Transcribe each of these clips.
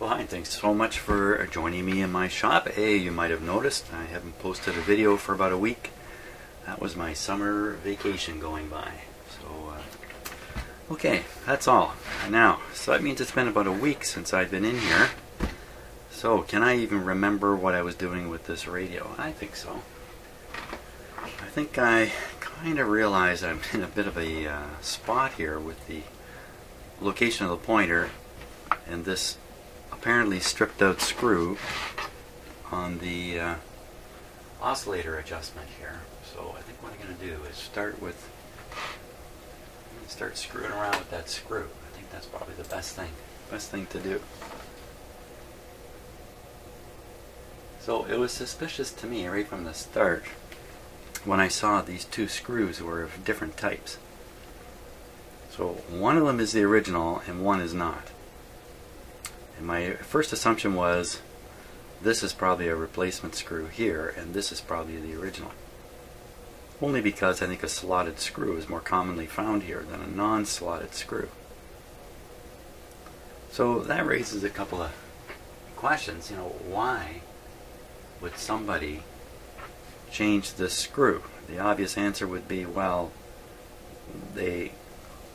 Well, hi, and thanks so much for joining me in my shop. Hey, you might have noticed I haven't posted a video for about a week. That was my summer vacation going by. So, okay, that's all. Now, so that means it's been about a week since I've been in here. So, can I even remember what I was doing with this radio? I think so. I think I kind of realized I'm in a bit of a spot here with the location of the pointer and this apparently stripped out screw on the oscillator adjustment here. So I think what I'm going to do is start screwing around with that screw. I think that's probably the best thing to do. So it was suspicious to me right from the start when I saw these two screws were of different types. So one of them is the original and one is not. And my first assumption was this is probably a replacement screw here and this is probably the original. Only because I think a slotted screw is more commonly found here than a non-slotted screw. So that raises a couple of questions. You know, why would somebody change this screw? The obvious answer would be, well, they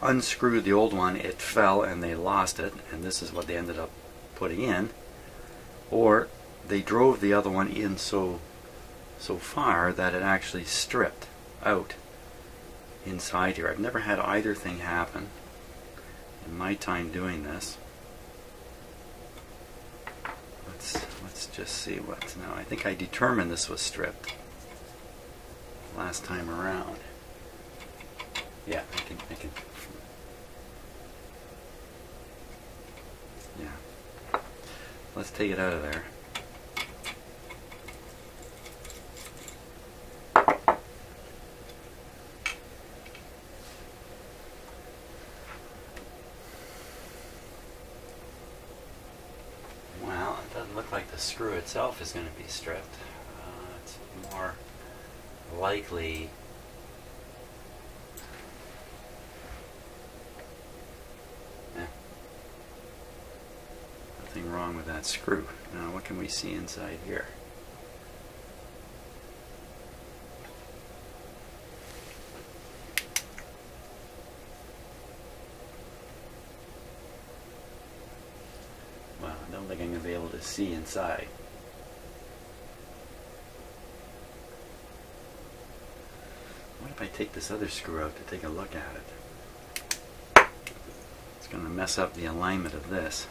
unscrewed the old one, it fell and they lost it, and this is what they ended up putting in. Or they drove the other one in so far that it actually stripped out inside here. I've never had either thing happen in my time doing this. Let's just see what's now. I think I determined this was stripped last time around. Yeah, I can. Yeah. Let's take it out of there. Well, it doesn't look like the screw itself is going to be stripped. It's more likely nothing wrong with that screw. Now what can we see inside here? Well, I don't think I'm going to be able to see inside. What if I take this other screw out to take a look at it? It's going to mess up the alignment of this.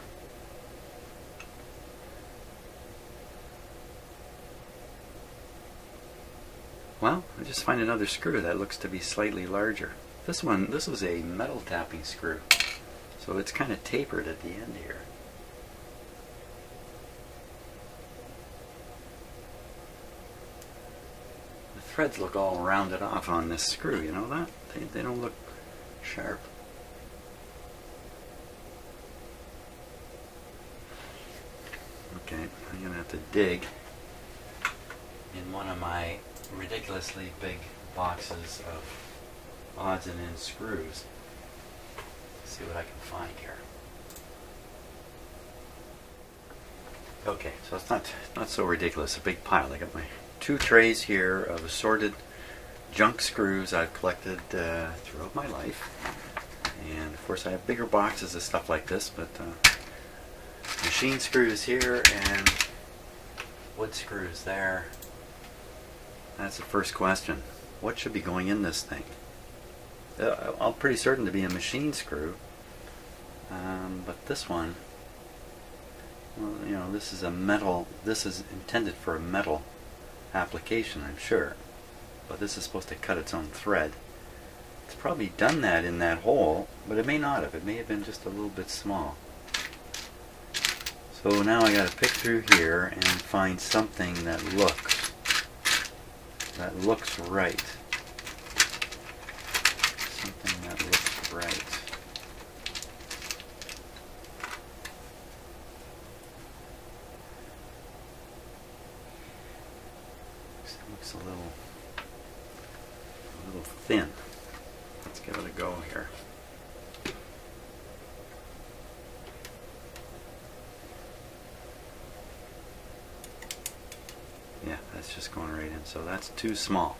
Well, I just find another screw that looks to be slightly larger. This was a metal tapping screw, so it's kind of tapered at the end here. The threads look all rounded off on this screw, you know that? They don't look sharp. Okay, I'm going to have to dig in one of my ridiculously big boxes of odds and ends screws. See what I can find here. Okay, so it's not so ridiculous. A big pile. I got my two trays here of assorted junk screws I've collected throughout my life, and of course I have bigger boxes of stuff like this, but machine screws here and wood screws there. That's the first question. What should be going in this thing? I'm pretty certain to be a machine screw, but this one, well, you know, this is a metal. This is intended for a metal application, I'm sure, but this is supposed to cut its own thread. It's probably done that in that hole, but it may not have. It may have been just a little bit small. So now I got to pick through here and find something that looks right. Something that looks right. It looks a little thin. Let's give it a go here. that's just going right in. So that's too small.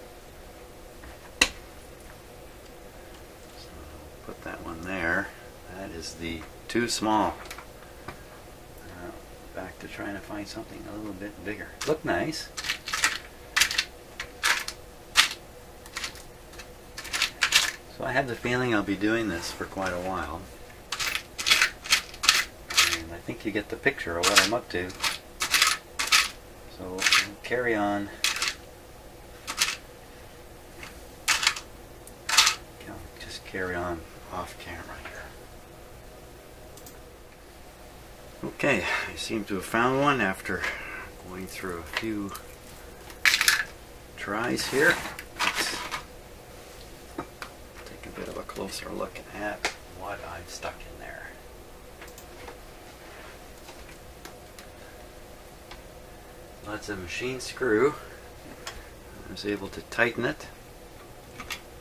So put that one there. That is the too small. Back to trying to find something a little bit bigger. Look nice. So I have the feeling I'll be doing this for quite a while. And I think you get the picture of what I'm up to. So we'll carry on. Just carry on off camera here. Okay, I seem to have found one after going through a few tries here. Let's take a bit of a closer look at what I've stuck in there. That's a machine screw. I was able to tighten it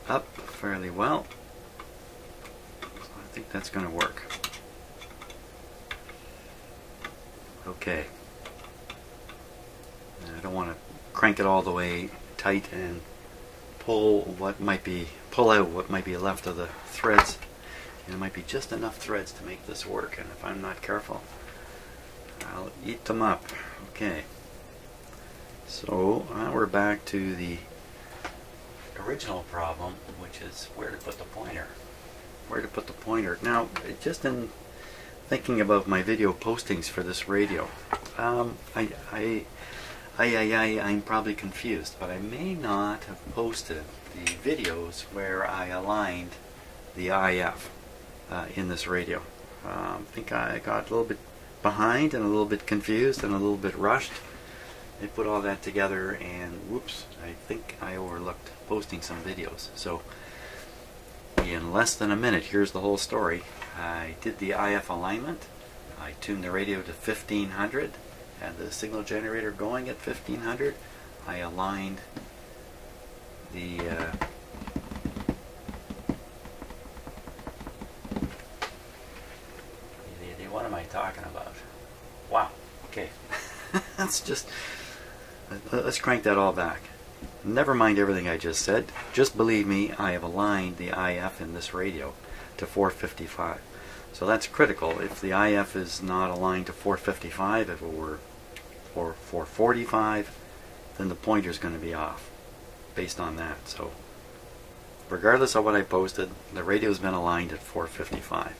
up fairly well. So I think that's going to work. Okay. I don't want to crank it all the way tight and pull out what might be left of the threads. And it might be just enough threads to make this work, and if I'm not careful, I'll eat them up. Okay. So now we're back to the original problem, which is where to put the pointer. Where to put the pointer. Now, just in thinking about my video postings for this radio, I'm probably confused, but I may not have posted the videos where I aligned the IF in this radio. I think I got a little bit behind and a little bit confused and a little bit rushed. I put all that together and whoops, I think I overlooked posting some videos. So in less than a minute, here's the whole story. I did the IF alignment. I tuned the radio to 1500, had the signal generator going at 1500. I aligned the what am I talking about? Wow. Okay. Let's crank that all back. Never mind everything I just said. Just believe me, I have aligned the IF in this radio to 455. So that's critical. If the IF is not aligned to 455, if it were 445, then the pointer is going to be off based on that. So regardless of what I posted, the radio has been aligned at 455.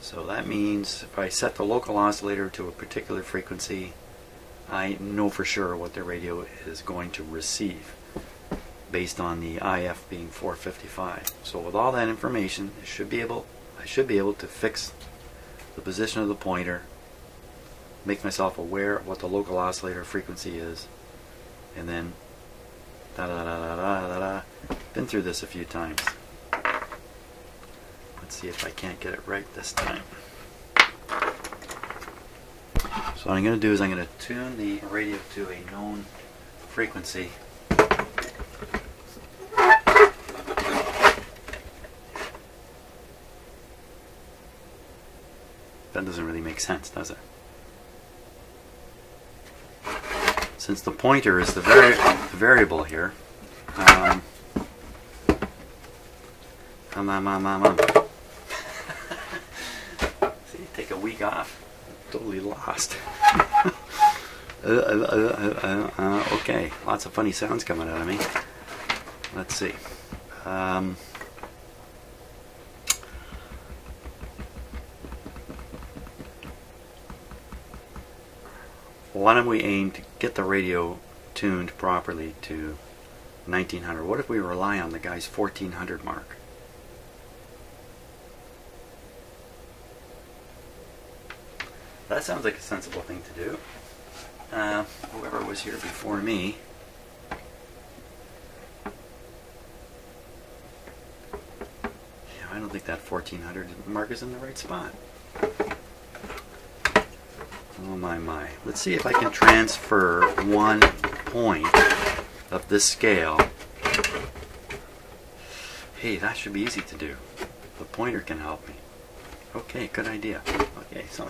So that means if I set the local oscillator to a particular frequency, I know for sure what the radio is going to receive based on the IF being 455. So with all that information, I should be able to fix the position of the pointer, make myself aware of what the local oscillator frequency is, and then been through this a few times. Let's see if I can't get it right this time. So what I'm going to do is I'm going to tune the radio to a known frequency. That doesn't really make sense, does it? Since the pointer is the variable here, see, take a week off, totally lost. Okay, lots of funny sounds coming out of me. Let's see. Why don't we aim to get the radio tuned properly to 1900? What if we rely on the guy's 1400 mark? That sounds like a sensible thing to do. Whoever was here before me I don't think that 1400 mark is in the right spot. Oh my. Let's see if I can transfer 1 point of this scale. Hey, that should be easy to do. The pointer can help me. Okay, good idea. Okay, so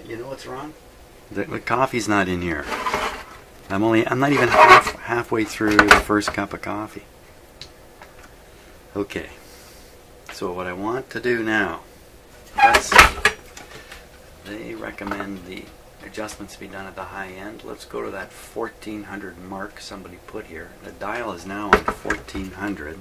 you know what's wrong? The coffee's not in here. I'm not even halfway through the first cup of coffee. Okay. So what I want to do now, they recommend the adjustments be done at the high end. Let's go to that 1400 mark somebody put here. The dial is now on 1400.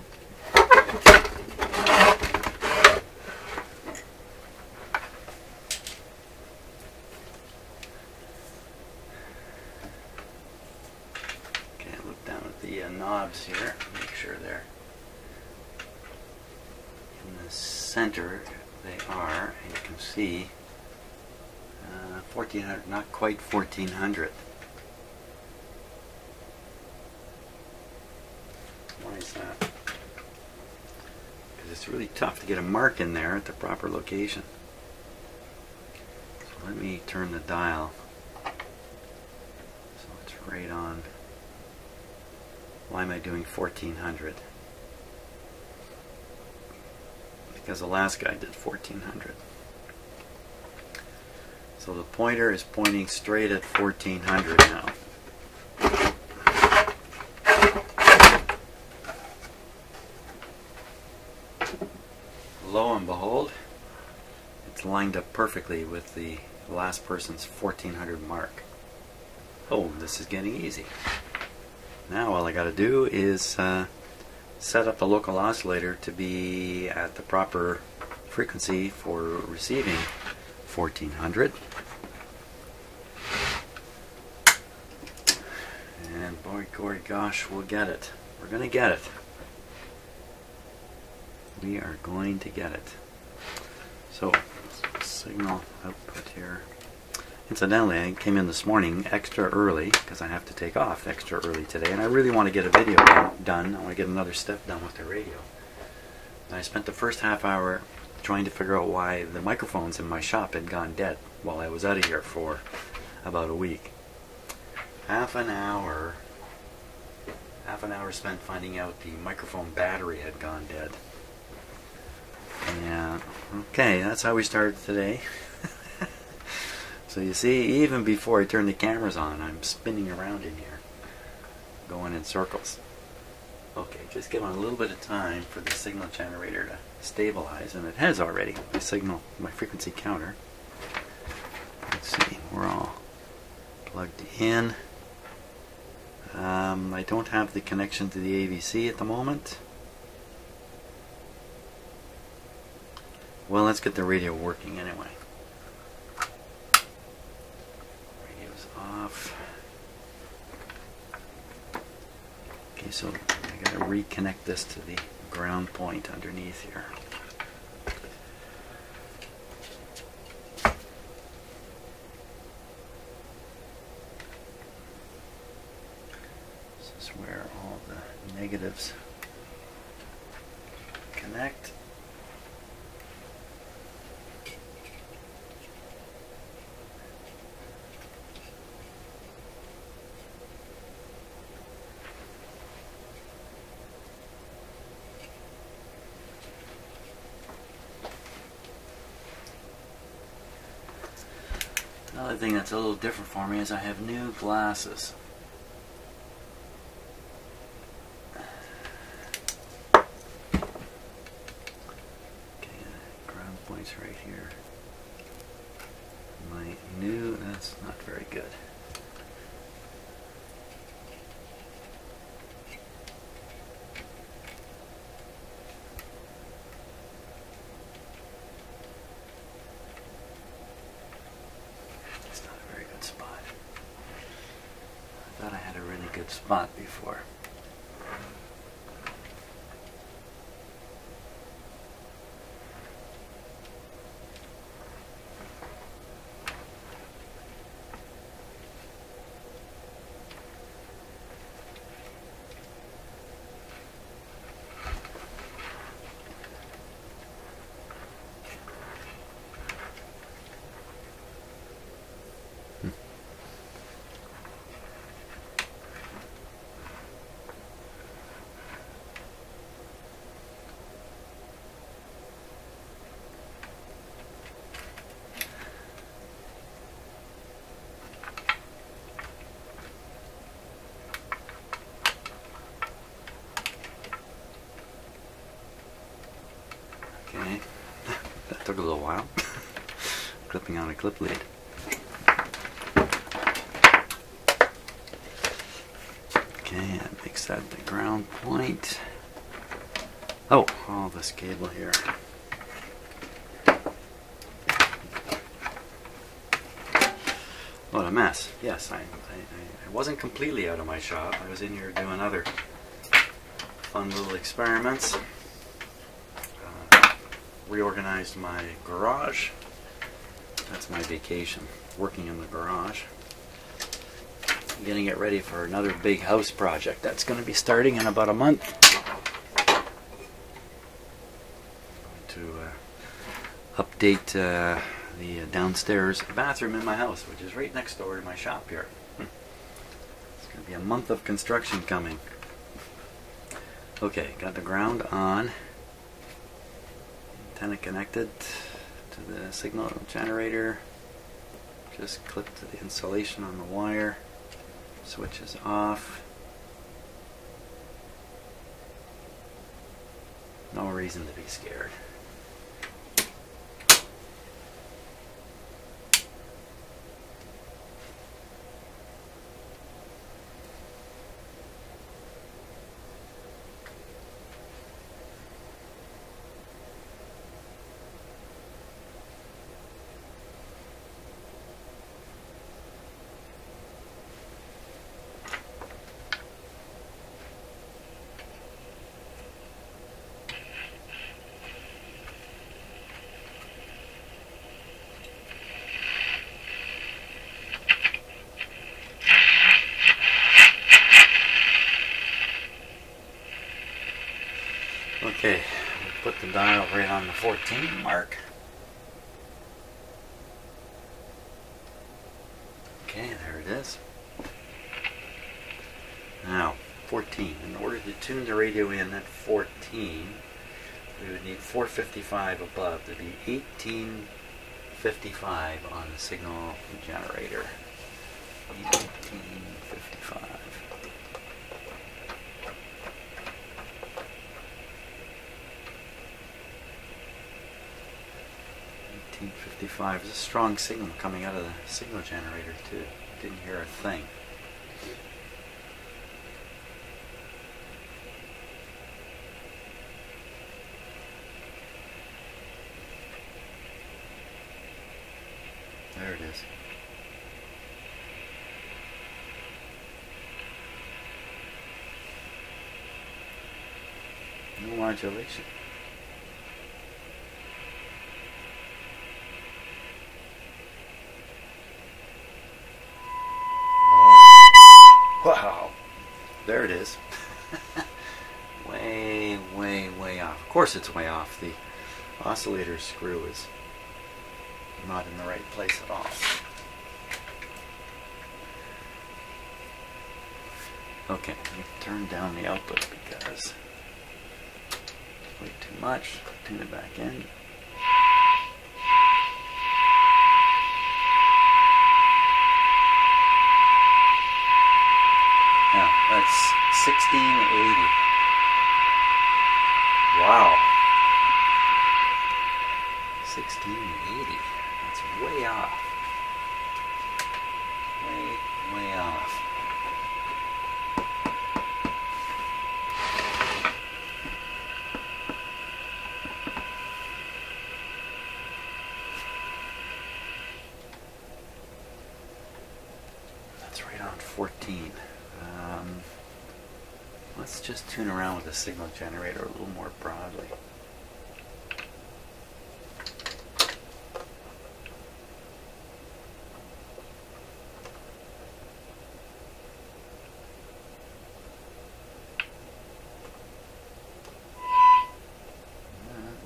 Okay, look down at the knobs here. Make sure they're in the center. They are, and you can see 1400, not quite 1400. Why is that? Because it's really tough to get a mark in there at the proper location. So let me turn the dial so it's right on. Why am I doing 1400? Because the last guy did 1400. So the pointer is pointing straight at 1400 now. Lo and behold, it's lined up perfectly with the last person's 1400 mark. Oh, this is getting easy. Now all I got to do is set up the local oscillator to be at the proper frequency for receiving 1400. And boy, gory gosh, we'll get it. We're going to get it. We are going to get it. So, signal output here. Incidentally, I came in this morning extra early because I have to take off extra early today, and I really want to get a video done. I want to get another step done with the radio. And I spent the first half hour trying to figure out why the microphones in my shop had gone dead while I was out of here for about a week. Half an hour spent finding out the microphone battery had gone dead. Yeah, okay, that's how we started today. So you see, even before I turn the cameras on, I'm spinning around in here, going in circles. Okay, just give it a little bit of time for the signal generator to stabilize, and it has already. My frequency counter. Let's see, we're all plugged in. I don't have the connection to the AVC at the moment. Well, let's get the radio working anyway. Radio's off. Okay, so I gotta reconnect this to the ground point underneath here. This is where all the negatives connect. Another thing that's a little different for me is I have new glasses. Okay, ground point's right here. My new, that's not very good. Spot before. Took a little while. Clipping on a clip lead. Okay, that makes that the ground point. Oh, all this cable here. What a mess. Yes, I wasn't completely out of my shop. I was in here doing other fun little experiments. Reorganized my garage. That's my vacation, working in the garage. Getting it ready for another big house project that's going to be starting in about a month. To update the downstairs bathroom in my house, which is right next door to my shop here. It's going to be a month of construction coming. Okay, got the ground on. Antenna connected to the signal generator. Just clipped the insulation on the wire. Switch is off. No reason to be scared. Okay, we'll put the dial right on the 14 mark. Okay, there it is. Now, 14. In order to tune the radio in at 14, we would need 455 above to be 1855 on the signal generator. 1855. 1855 is a strong signal coming out of the signal generator too. Didn't hear a thing. There it is. No modulation. Wow, there it is. Way, way, way off. Of course it's way off. The oscillator screw is not in the right place at all. Okay, let me turn down the output because it's way too much. Tune it back in. That's 1680. Wow. 1680. That's way off. Way off. That's right on 14. Let's just tune around with the signal generator a little more broadly.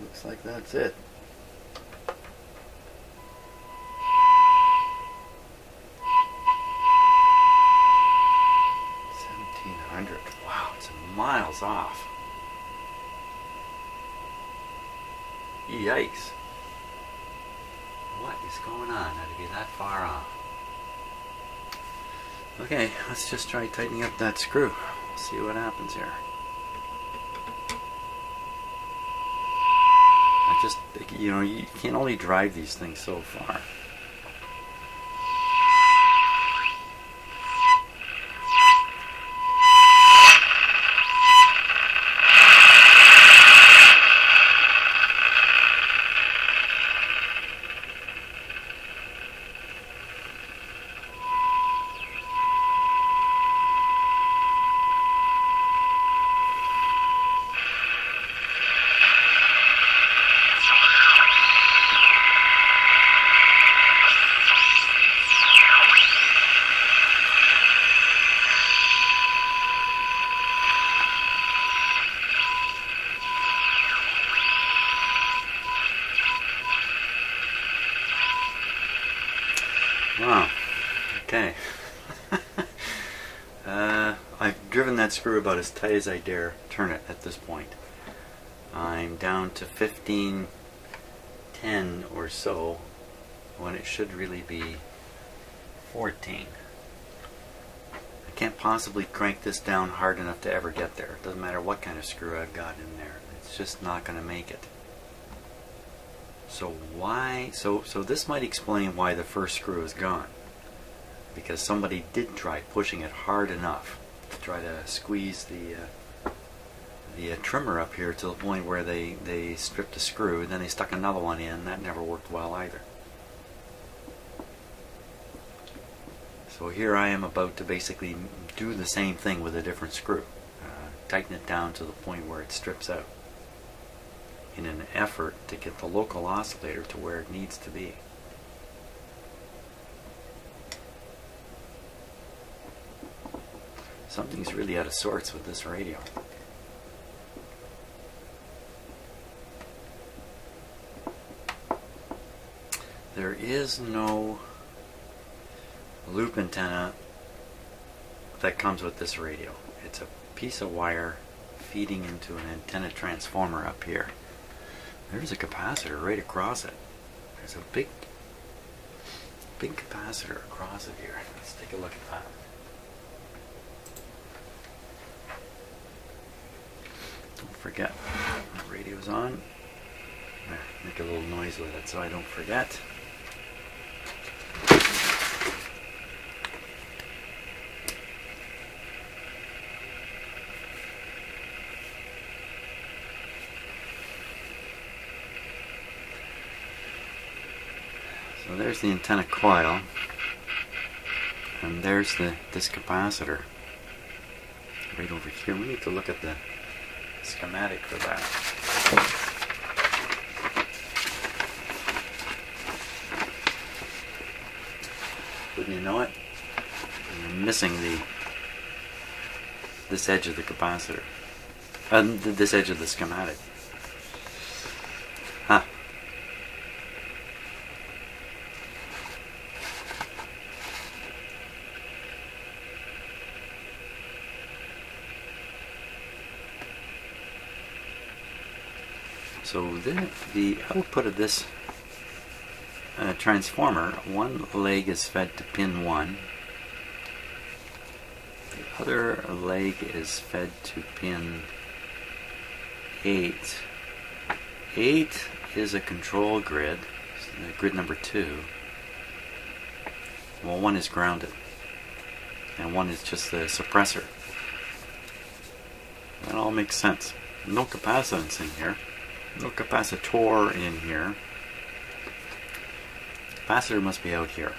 Looks like that's it. Wow, it's miles off. Yikes. What is going on? How to be that far off? Okay, let's just try tightening up that screw. See what happens here. That just, you know, you can only drive these things so far. Wow, okay. I've driven that screw about as tight as I dare turn it at this point. I'm down to 1510 or so when it should really be 14. I can't possibly crank this down hard enough to ever get there. It doesn't matter what kind of screw I've got in there. It's just not going to make it. So why? So this might explain why the first screw is gone. Because somebody did try pushing it hard enough to try to squeeze the trimmer up here to the point where they stripped a screw, then they stuck another one in. That never worked well either. So here I am about to basically do the same thing with a different screw. Tighten it down to the point where it strips out, in an effort to get the local oscillator to where it needs to be. Something's really out of sorts with this radio. There is no loop antenna that comes with this radio. It's a piece of wire feeding into an antenna transformer up here. There's a capacitor right across it. There's a big capacitor across it here. Let's take a look at that. Don't forget, the radio's on. There, make a little noise with it so I don't forget. So there's the antenna coil, and there's this capacitor right over here. We need to look at the schematic for that. Wouldn't you know it? I'm missing this edge of the capacitor, this edge of the schematic. Huh. So the output of this transformer, one leg is fed to pin 1, the other leg is fed to pin 8. 8 is a control grid, grid number 2. Well, 1 is grounded, and 1 is just the suppressor. That all makes sense. No capacitance in here. No capacitor in here. Capacitor must be out here.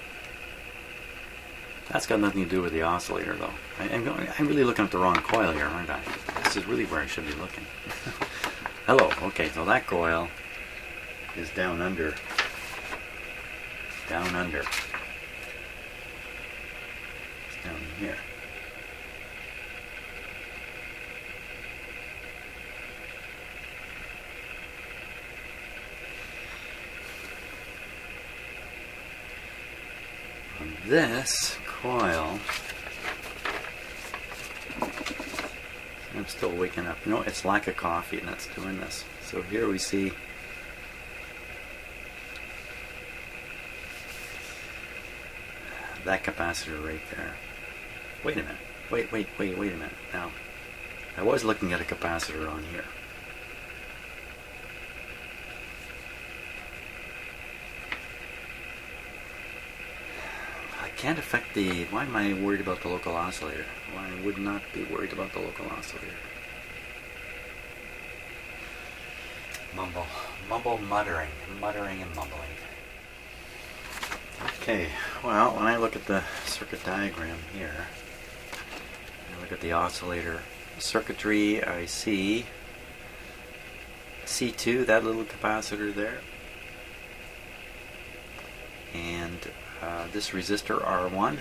That's got nothing to do with the oscillator, though. I'm really looking at the wrong coil here, aren't I? This is really where I should be looking. Hello. Okay, so that coil is down under. Down under. It's down here. This coil, I'm still waking up. You know, it's lack of coffee and that's doing this. So here we see that capacitor right there. Wait a minute. Wait a minute. Now, I was looking at a capacitor on here. can't affect the... Why am I worried about the local oscillator? Why I would not be worried about the local oscillator? Mumble, muttering and mumbling. Okay, well, when I look at the circuit diagram here, I look at the oscillator circuitry, I see C2, that little capacitor there, and this resistor R1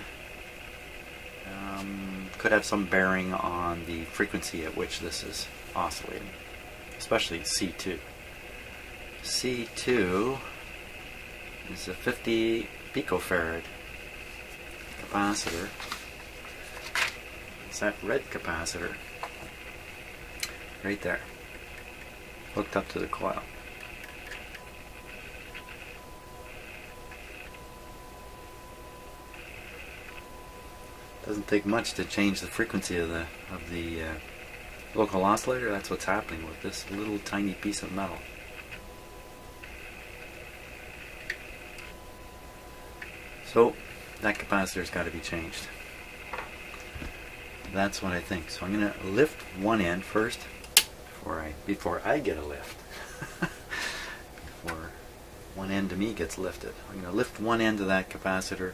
could have some bearing on the frequency at which this is oscillating, especially C2. C2 is a 50 picofarad capacitor. It's that red capacitor right there, hooked up to the coil. Doesn't take much to change the frequency of the local oscillator. That's what's happening with this little tiny piece of metal. So that capacitor's got to be changed. That's what I think. So I'm going to lift one end first before I get a lift. Before one end of me gets lifted. I'm going to lift one end of that capacitor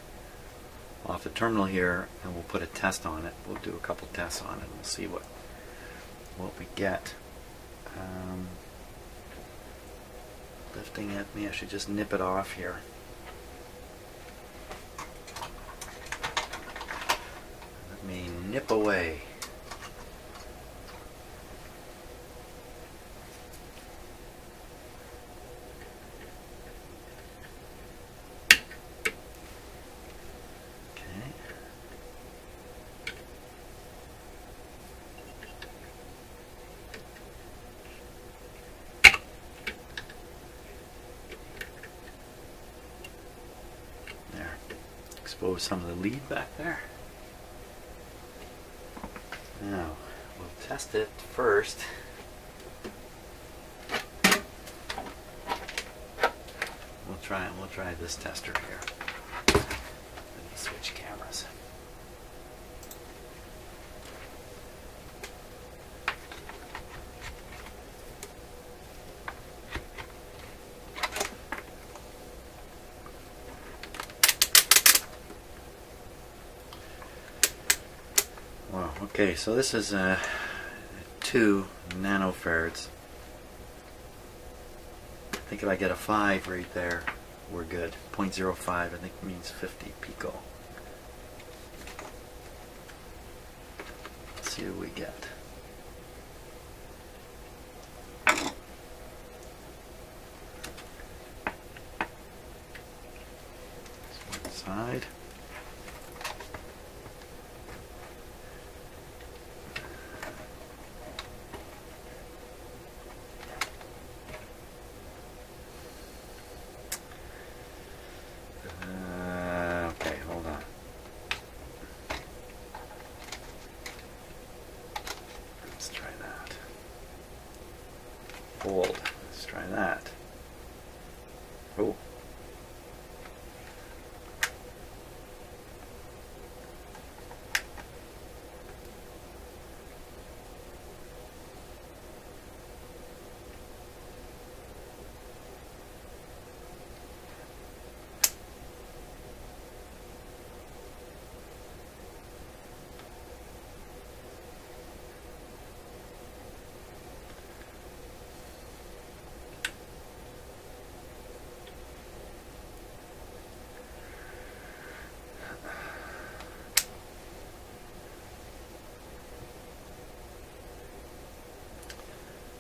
off the terminal here, and we'll put a test on it. We'll do a couple tests on it, and we'll see what we get. Lifting it, maybe I should just nip it off here. Let me nip away. Expose some of the lead back there. Now, we'll test it first. We'll try this tester here. Let me switch cameras. Okay, so this is 2 nanofarads. I think if I get a 5 right there, we're good. 0.05 I think means 50 pico. Let's see what we get. One side. Hold. Let's try that. Oh.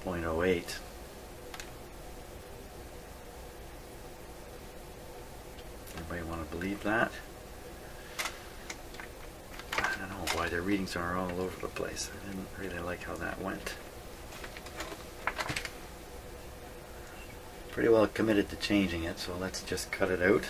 .08. Anybody want to believe that? I don't know why their readings are all over the place. I didn't really like how that went. Pretty well committed to changing it, so let's just cut it out.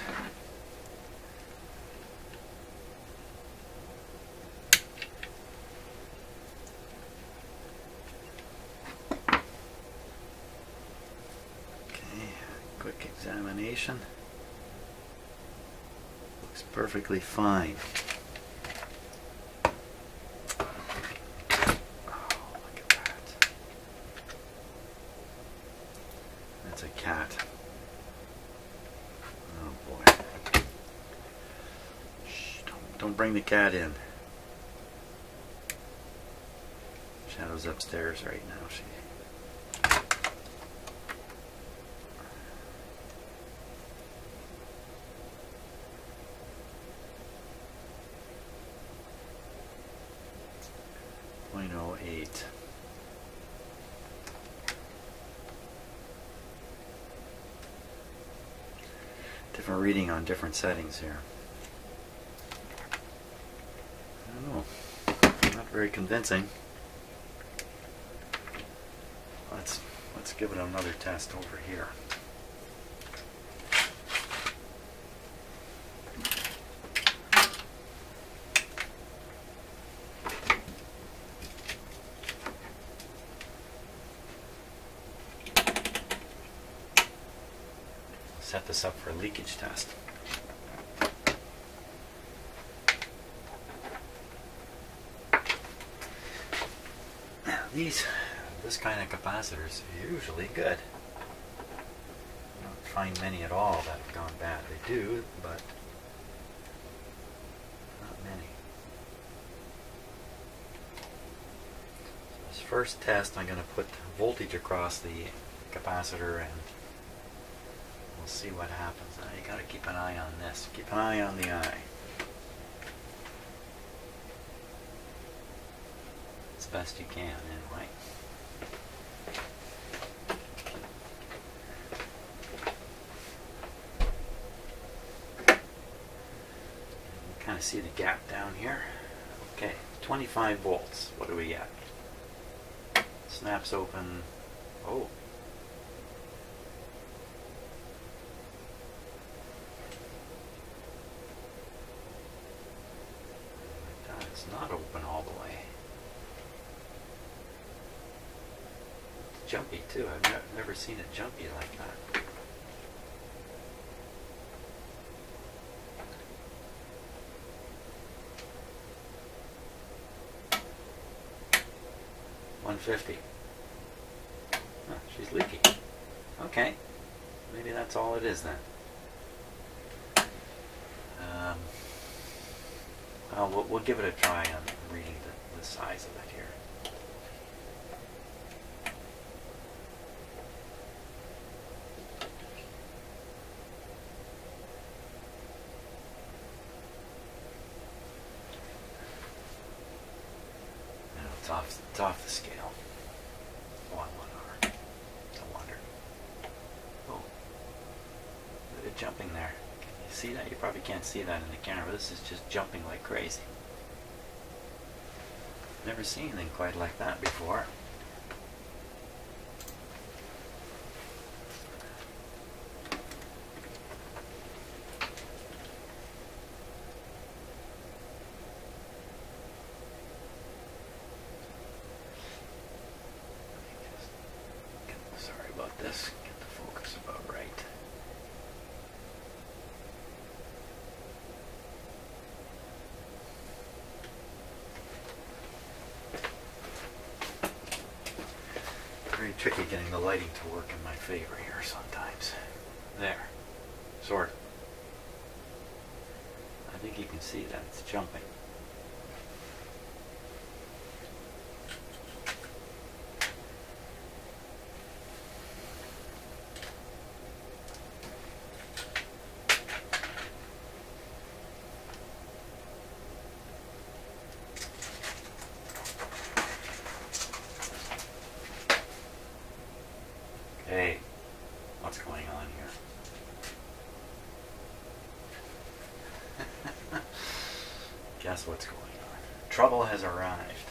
Quick examination. Looks perfectly fine. Oh, look at that. That's a cat. Oh boy. Shh, don't bring the cat in. Shadow's upstairs right now. She. .08. Different reading on different settings here. I don't know. Not very convincing. Let's give it another test over here. Set this up for a leakage test. Now this kind of capacitors are usually good. I don't find many at all that have gone bad. They do, but not many. So this first test, I'm going to put voltage across the capacitor and we'll see what happens. Now you got to keep an eye on this. Keep an eye on the eye. As best you can, anyway. You kind of see the gap down here. Okay, 25 volts. What do we get? Snaps open. Oh. It's not open all the way. It's jumpy too. I've never seen it jumpy like that. $150. Huh, she's leaking. Okay. Maybe that's all it is then. Well, we'll give it a try on reading the size of it here. No, it's off the scale. 1R. It's a wonder. Oh, look at it jumping there. You see that? You probably can't see that in the camera. This is just jumping like crazy. Never seen anything quite like that before. Sorry about this. Get the focus about right. Very tricky getting the lighting to work in my favor here sometimes. There. Sort of. I think you can see that it's jumping. Hey, what's going on here? Guess what's going on? Trouble has arrived.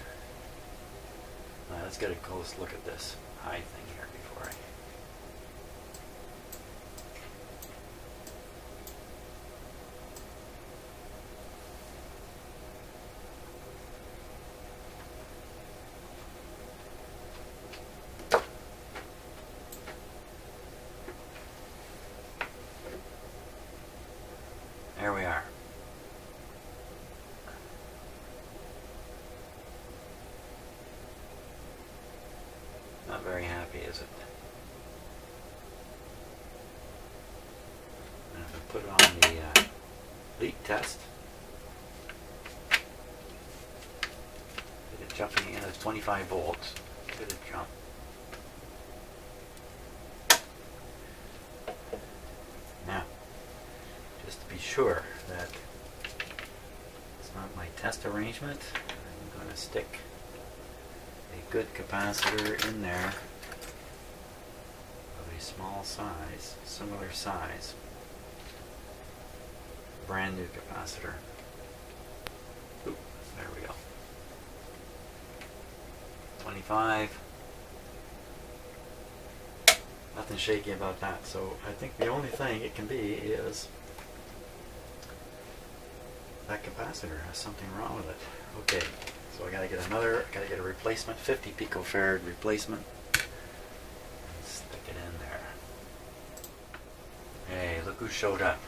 Now, let's get a close look at this high thing here before I... There we are. put it on the leak test. Get it jumping in at 25 volts. Get it jump. Now, just to be sure that it's not my test arrangement, I'm going to stick a good capacitor in there of a small size, similar size, brand new capacitor. Ooh, there we go. 25. Nothing shaky about that. So I think the only thing it can be is that capacitor has something wrong with it. Okay, so I gotta get a replacement, 50 picofarad replacement. And stick it in there. Hey, look who showed up.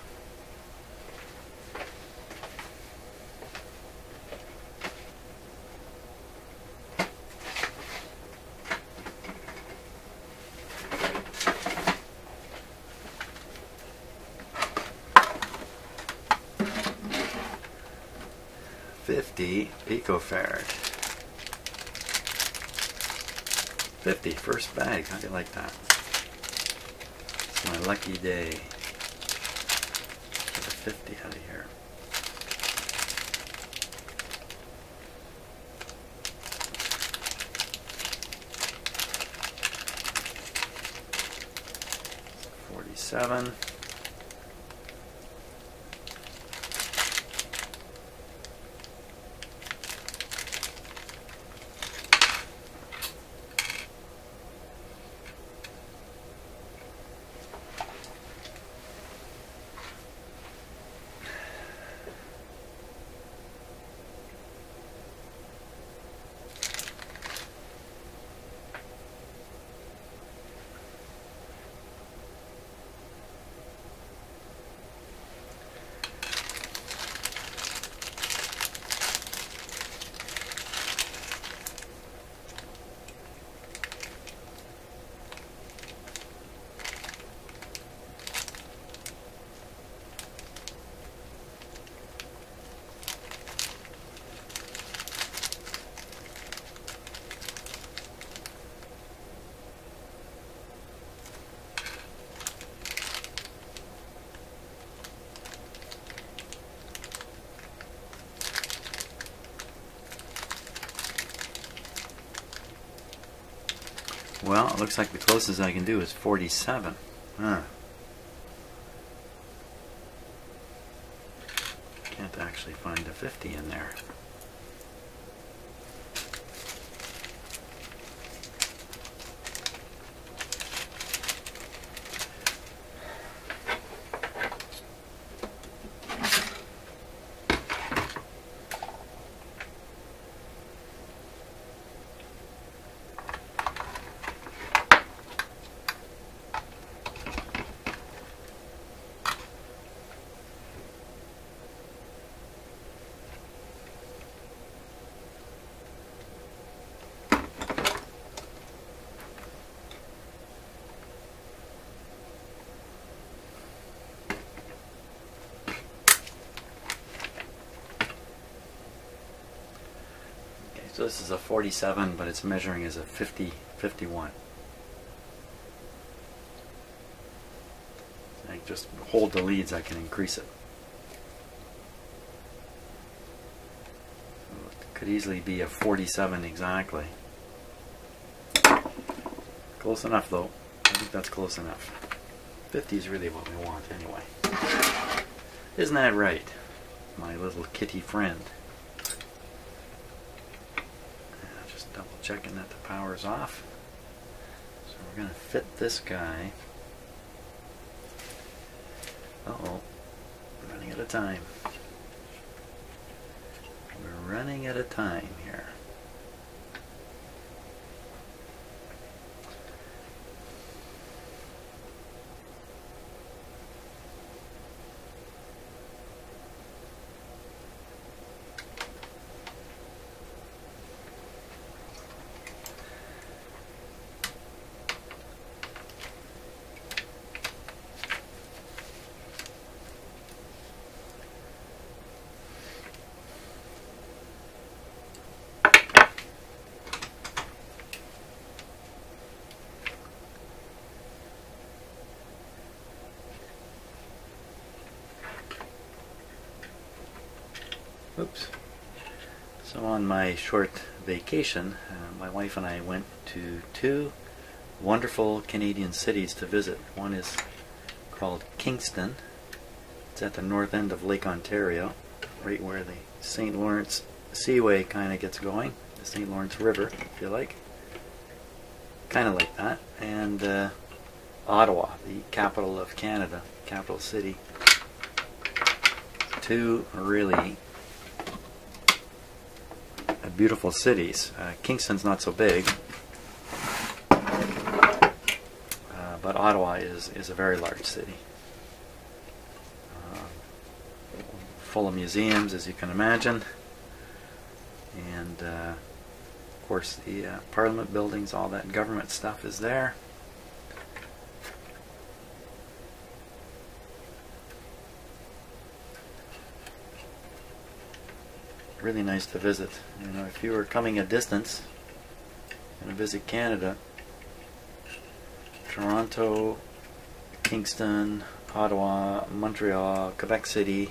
Picofarad. 50, first bag. How do you like that? It's my lucky day. Get a 50 out of here. $47. Well, it looks like the closest I can do is 47. Huh. Can't actually find a 50 in there. So this is a 47, but it's measuring as a 51. I just hold the leads, I can increase it. So it could easily be a 47 exactly. Close enough though. I think that's close enough. 50 is really what we want anyway. Isn't that right, my little kitty friend? Double checking that the power's off. So we're going to fit this guy. Uh-oh. We're running out of time. We're running out of time here. Oops. So on my short vacation, my wife and I went to two wonderful Canadian cities to visit. One is called Kingston. It's at the north end of Lake Ontario, right where the St. Lawrence Seaway kind of gets going. The St. Lawrence River, if you like. Kind of like that. And Ottawa, the capital of Canada, capital city. Two really beautiful cities. Kingston's not so big, but Ottawa is a very large city. Full of museums, as you can imagine. And of course the Parliament buildings, all that government stuff is there. Really nice to visit. You know, if you were coming a distance and to visit Canada, Toronto, Kingston, Ottawa, Montreal, Quebec City,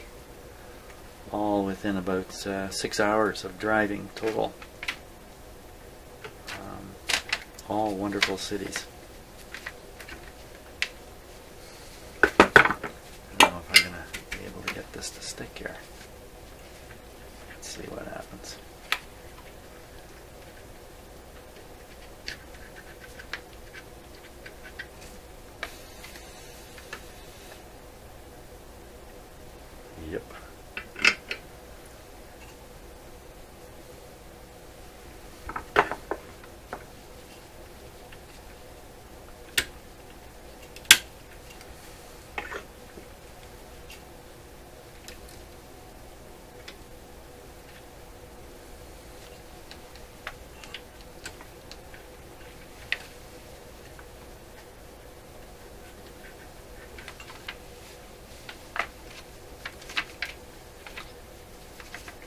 all within about 6 hours of driving total. All wonderful cities. I don't know if I'm going to be able to get this to stick here. Let's see what happens. Yep.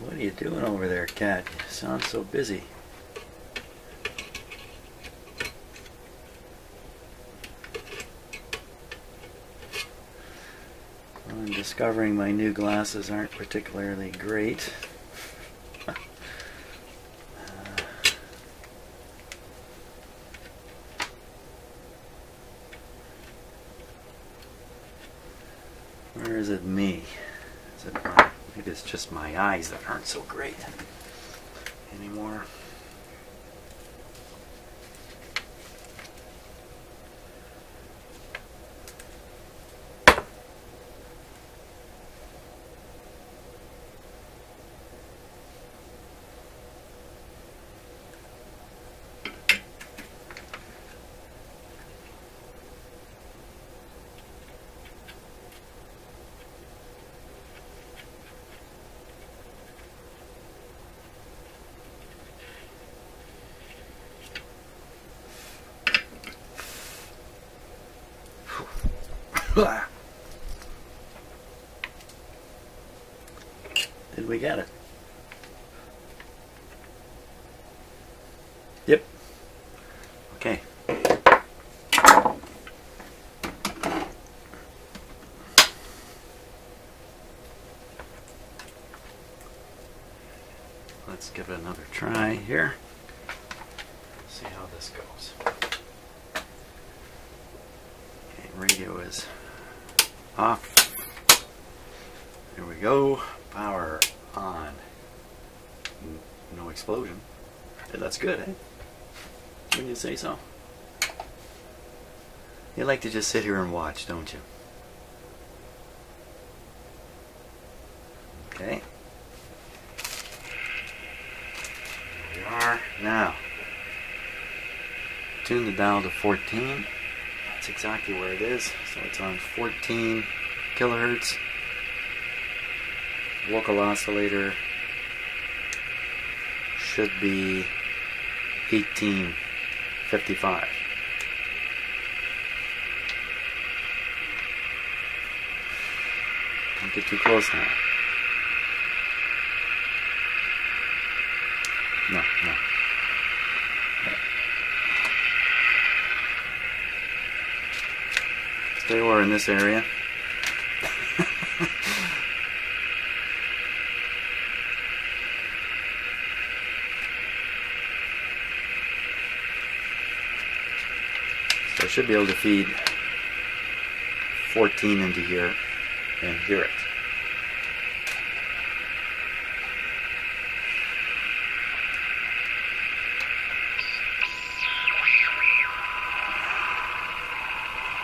What are you doing over there, cat? You sound so busy. Well, I'm discovering my new glasses aren't particularly great. Or is it me? Is it my... Maybe it's just my eyes that aren't so great anymore. Did we get it? Yep. Okay. Let's give it another try here. See how this goes. Okay, radio is off. Here we go. Power on. No explosion. Hey, that's good, eh? Wouldn't you say so? You like to just sit here and watch, don't you? Okay. Here we are. Now, tune the dial to 14. That's exactly where it is. So it's on 14 kilohertz. Local oscillator should be 1855. Don't get too close now. No. Stay over in this area. So I should be able to feed 14 into here and hear it.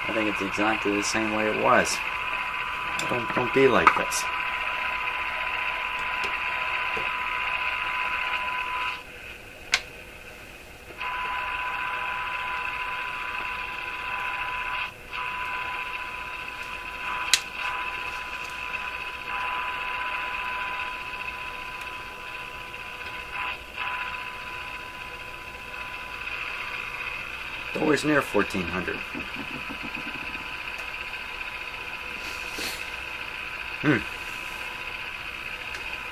I think it's exactly the same way it was. Don't be like this. Nowhere's near 1400.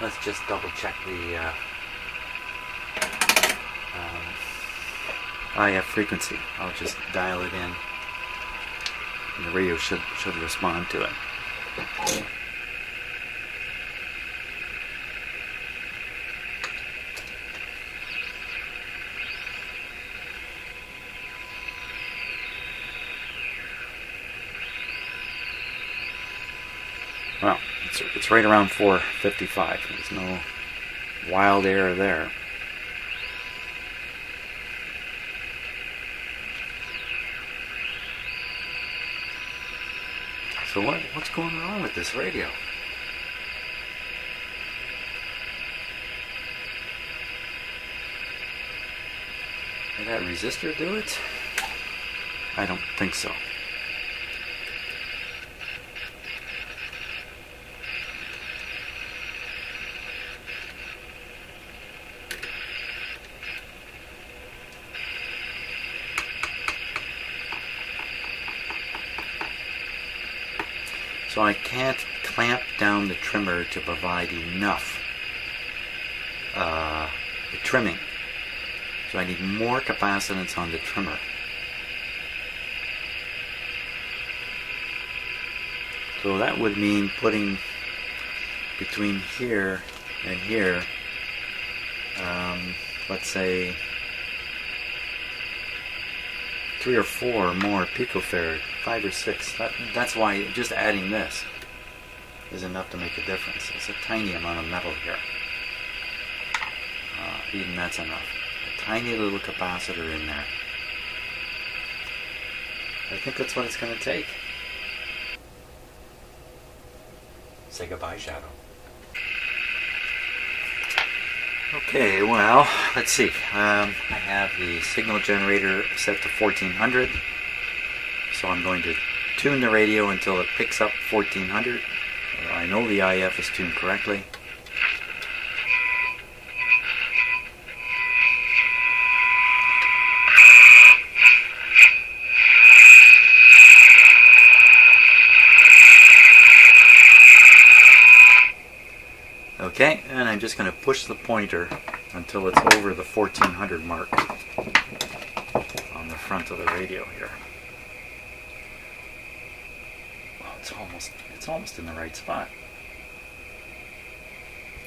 Let's just double check the IF frequency. I'll just dial it in, and the radio should respond to it. Well, it's right around 455. There's no wild error there. So what's going on with this radio? Did that resistor do it? I don't think so. So I can't clamp down the trimmer to provide enough trimming. So I need more capacitance on the trimmer. So that would mean putting between here and here, let's say 3 or 4 more picofarad, 5 or 6. That's why just adding this is enough to make a difference. It's a tiny amount of metal here. Even that's enough. A tiny little capacitor in there. I think that's what it's going to take. Say goodbye, Shadow. Okay, well, let's see. I have the signal generator set to 1400. So I'm going to tune the radio until it picks up 1400. I know the IF is tuned correctly. Okay, and I'm just going to push the pointer until it's over the 1400 mark on the front of the radio here. Oh, it's almost in the right spot.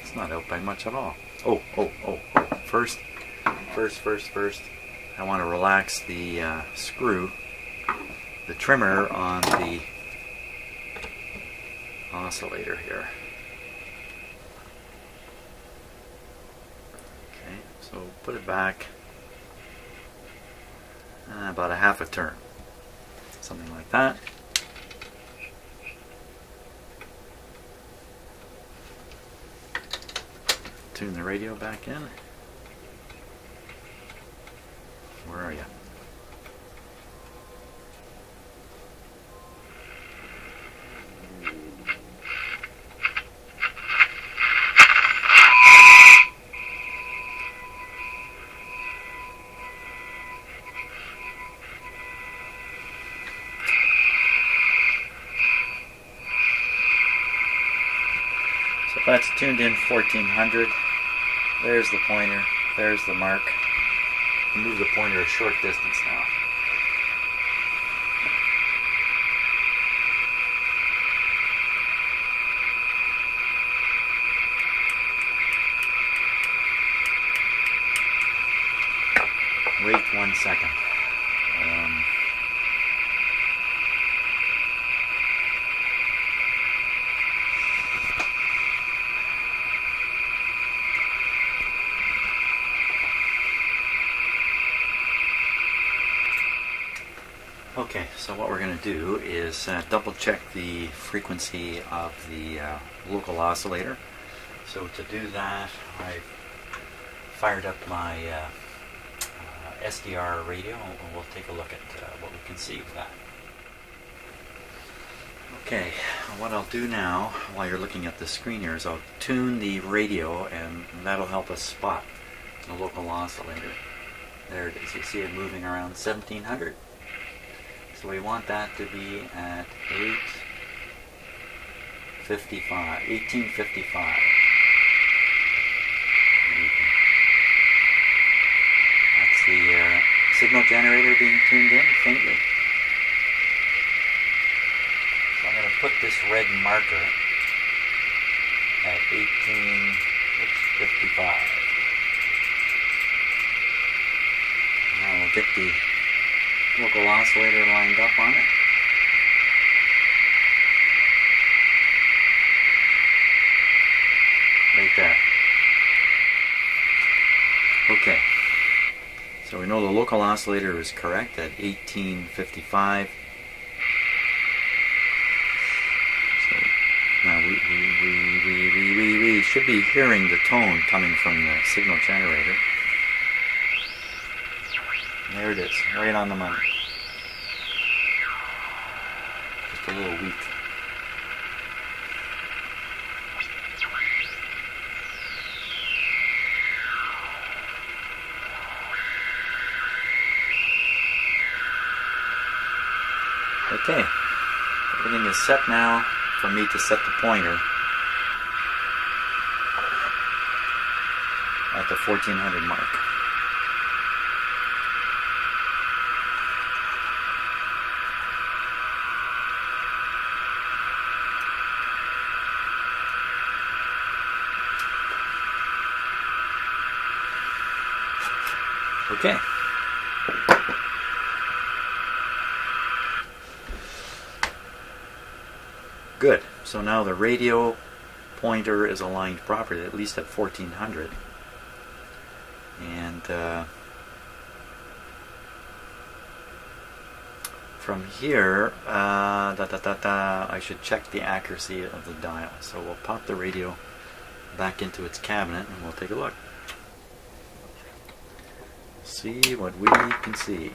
It's not out by much at all. Oh. First, I want to relax the screw, the trimmer on the oscillator here. So put it back about a half a turn, something like that. Tune the radio back in. Where are you? So that's tuned in 1400. There's the pointer. There's the mark. I'll move the pointer a short distance now. Wait 1 second. Okay, so what we're going to do is double check the frequency of the local oscillator. So to do that, I've fired up my SDR radio, and we'll take a look at what we can see with that. Okay, what I'll do now, while you're looking at the screen here, is I'll tune the radio, and that'll help us spot the local oscillator. There it is. You see it moving around 1700. So we want that to be at 1855. That's the signal generator being tuned in faintly. So I'm going to put this red marker at 1855. Now we'll get the local oscillator lined up on it. Right there. Okay. So we know the local oscillator is correct at 1855. So now we should be hearing the tone coming from the signal generator. There it is, right on the money. Just a little weak. Okay, everything is set now for me to set the pointer at the 1400 mark. Okay. Good. So now the radio pointer is aligned properly, at least at 1400. And from here, I should check the accuracy of the dial. So we'll pop the radio back into its cabinet and we'll take a look. See what we can see.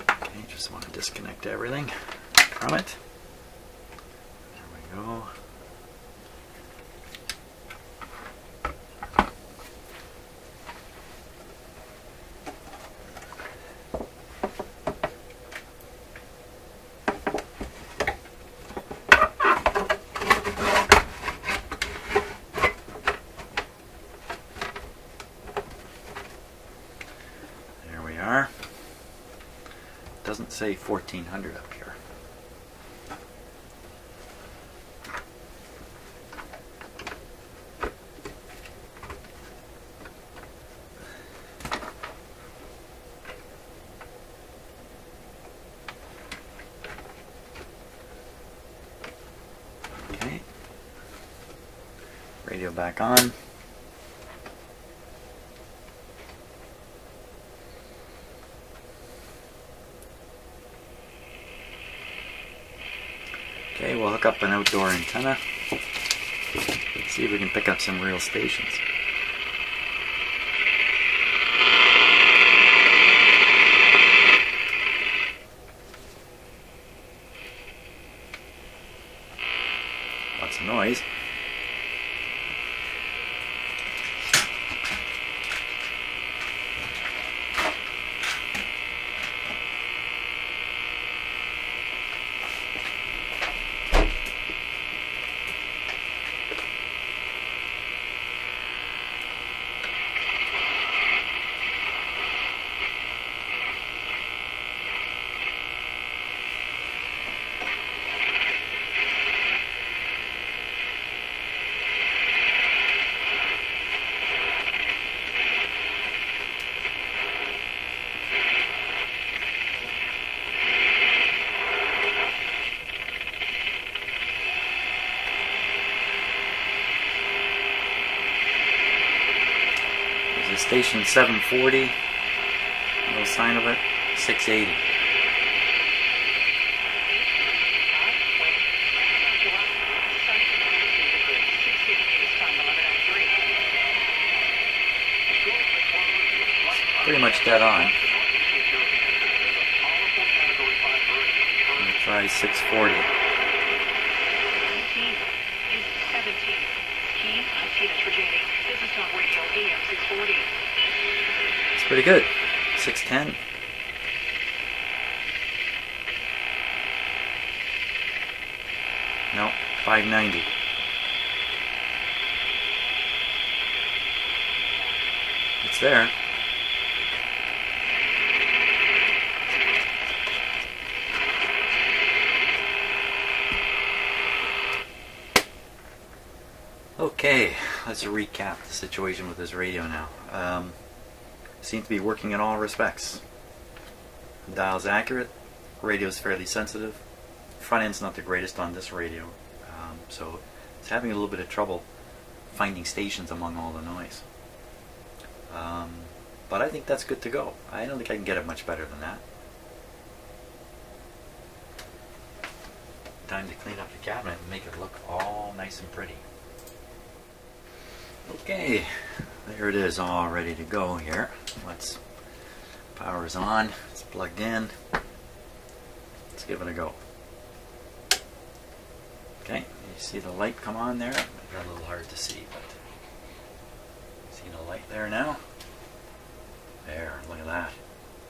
Okay, just want to disconnect everything from it. There we go. Doesn't say 1400 up here. Okay. Radio back on. Okay, we'll hook up an outdoor antenna. Let's see if we can pick up some real stations. Lots of noise. The station 740. No sign of it. 680. Pretty much dead on. I'm going to try 640. It's pretty good. 610. No, 590. It's there. Okay, let's recap the situation with this radio now. Seems to be working in all respects. The dial's accurate, radio's fairly sensitive. Front end's not the greatest on this radio, so it's having a little bit of trouble finding stations among all the noise. But I think that's good to go. I don't think I can get it much better than that. Time to clean up the cabinet and make it look all nice and pretty. Okay, there it is, all ready to go here. Power's on, it's plugged in. Let's give it a go. Okay, you see the light come on there? It's a little hard to see, but see the light there now? There, look at that.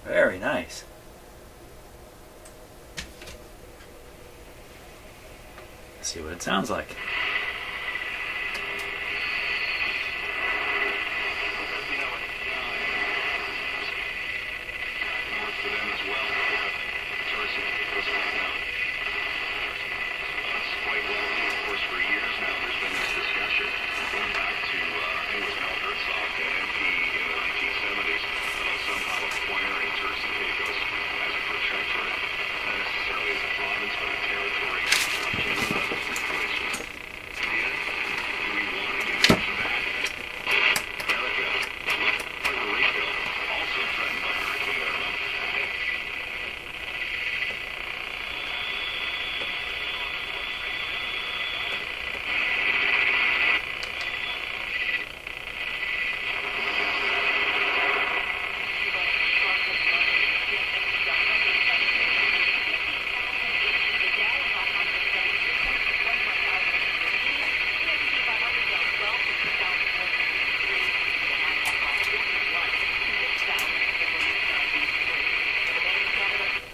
Very nice. Let's see what it sounds like.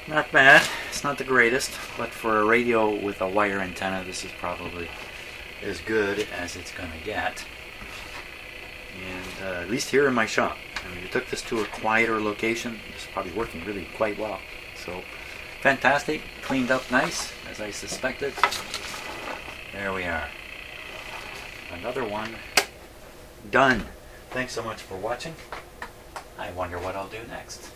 Not bad. It's not the greatest, but for a radio with a wire antenna, this is probably as good as it's going to get. And at least here in my shop. I mean, we took this to a quieter location. It's probably working really quite well. So, fantastic. Cleaned up nice, as I suspected. There we are. Another one done. Thanks so much for watching. I wonder what I'll do next.